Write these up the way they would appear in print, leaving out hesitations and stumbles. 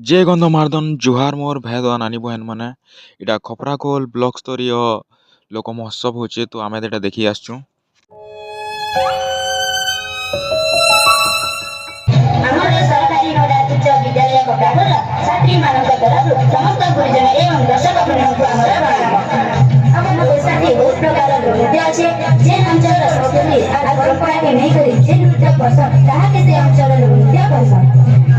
जय गंधमार्दन जुहार मोर भाई दो नानी बहन मैंने इटा खपराखोल ब्लॉक स्तरीय लोक महोत्सव होचे तो आमे एटा देखि आसचु। ଆମର ସରକାରୀ ନୋଡାଲ ଉଚ୍ଚ ବିଦ୍ୟାଳୟ କପଡ଼ାଘର ଛାତ୍ରୀମାନଙ୍କ ତରଫରୁ ସମସ୍ତ ଗୁରୁଜନ ଏବଂ ଦର୍ଶକ ବୃନ୍ଦଙ୍କୁ ଆମର ପ୍ରଣାମ। ଆମର ଓଡ଼ିଶାରେ ବହୁତ ପ୍ରକାରର ନୃତ୍ୟ ଅଛି। ଯେ ଅଞ୍ଚଳର ସଂସ୍କୃତି ଆଉ ପରମ୍ପରାକୁ ନେଇକରି ଯେ ନୃତ୍ୟ ପସନ୍ଦ ତାହାକେ ସେ ଅଞ୍ଚଳର ନୃତ୍ୟ ପସନ୍ଦ।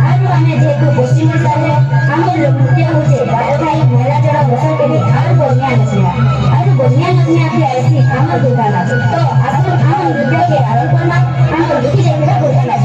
ଆଉ ଆମେ ଯେହେତୁ ପଶ୍ଚିମ ଓଡ଼ିଶାରେ ଆମର ନୃତ୍ୟ ହେଉଛି ବାରଖାଇ ମହିଳା ଜଳ ବସନ୍ତୀ ଆଉ ବନିଆ ନସିଆ ଆଉ ବନିଆ ନସିଆକୁ ଆସି ଆମ ଦୁର୍ଗା ନାଚ ତ ଆସୁ ଆମ ନୃତ୍ୟକେ ଆରମ୍ଭ କରିବା ଆମ ଦୁଃଖୀ ଯାଇଥିବା ଦୁର୍ଗା ନାଚ।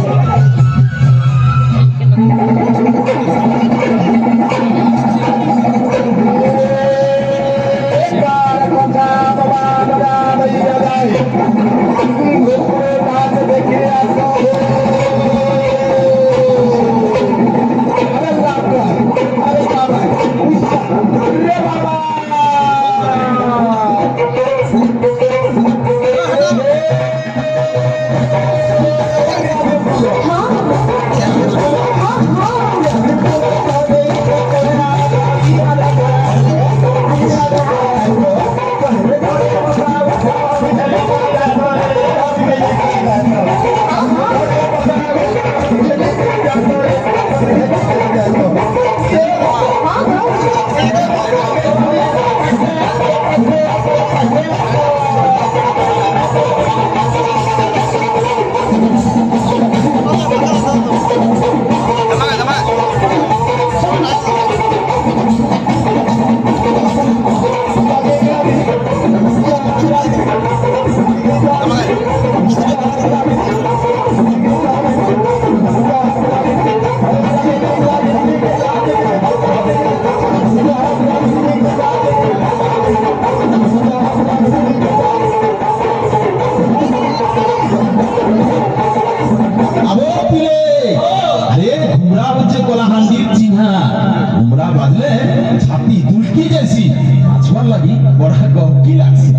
छाती दुलकी जैसी आजमल लगी बड़ा गौकी लागसी।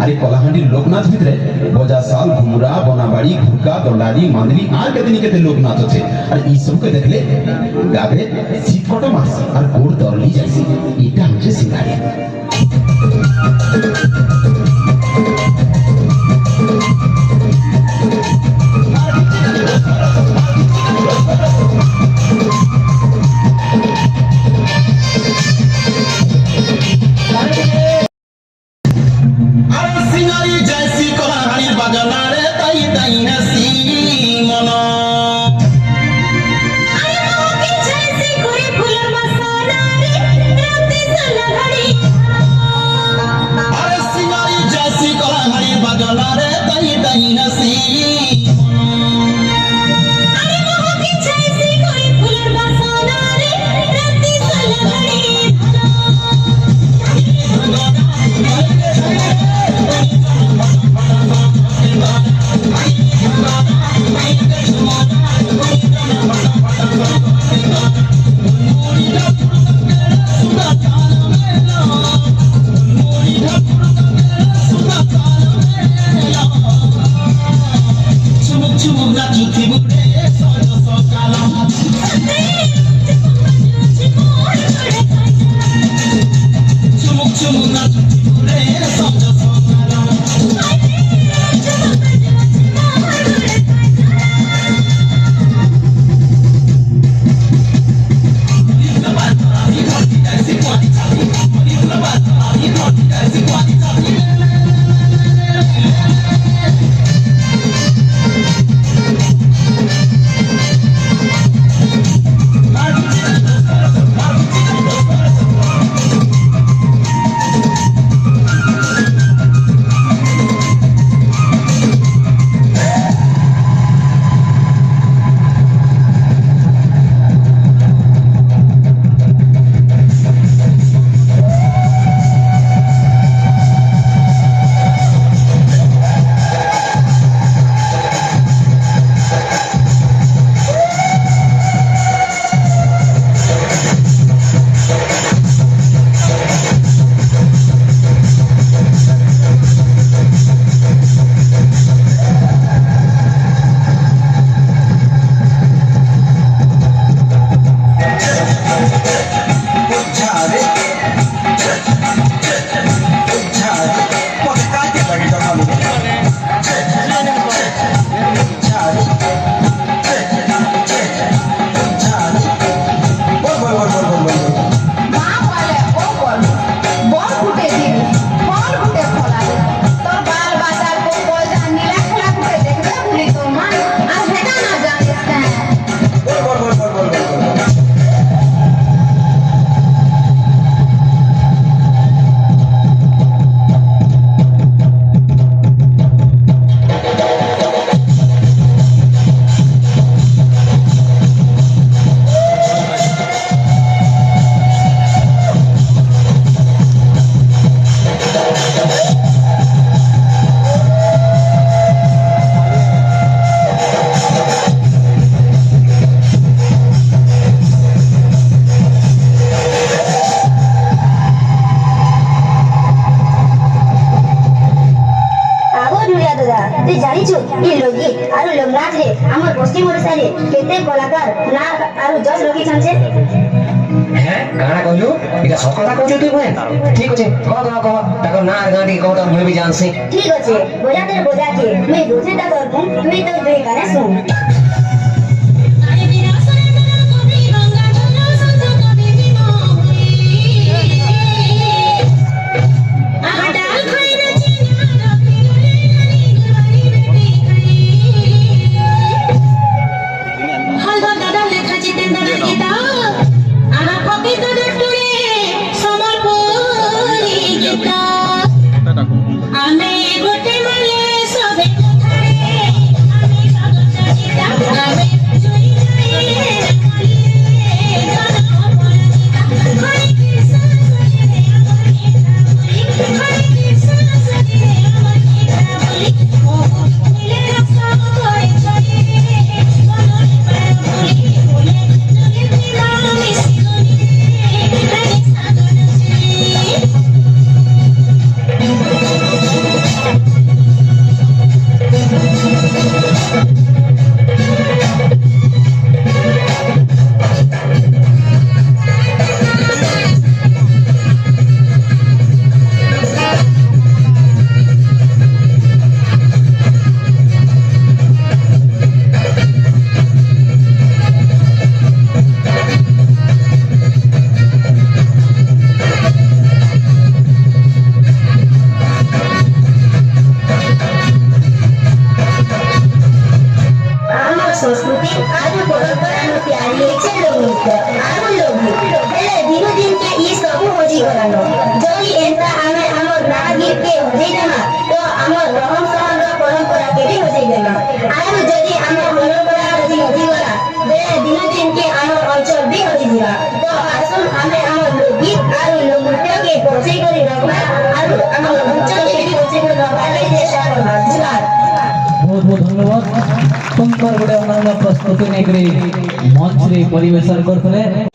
अरे कलाहांडी लोकनाच भितरे बजा साल घुमरा बनाबाड़ी घुरका दंडारी मांदली आर केते लोकनाच আছে আর এই সবকে দেখলে গাবে শীতকটা মাস আর গোড় দরলি যাইছে এটা হচ্ছে সিঙ্গারে। Thank you. दादा तू जानी छु ये लोकगीत आरो लोक नाच रे हमर पश्चिम ओडिसा रे केते कलाकार ना आरो जज रखी छन छे হ্যাঁ গানা কইলু এটা সব কথা কইছু তুই বহেন ঠিক আছে কহ তাকে না আর গান কহ তো মুই भी जानसी ठीक আছে বজাতে বজাকে मैं दूसरे ता करबू तुई तो दुई गाने सुन संस्कृति आज परंपरा नो प्यारी छे लोकगीत आरो लोकगीत हेले दिन दिन के ई सब होजी गलानो जई एंता आमे हमर ना गीत के होजी देना तो हमर रहन सहन रो परंपरा के भी होजी देना आरो जदी हमर परंपरा होजी गला बेले दिन दिन के हमर अंचल भी होजी दिला तो आसुन आमे हमर लोकगीत आरो लोकनृत्य के बचाई करी रखना आरो हमर अंचल के भी बचाई करी रखना ले देशा करना जुगाड़ बहुत बहुत धन्यवाद सुंदर गोटे अनन्य प्रस्तुति नहीं मंच रे परिवेशन करते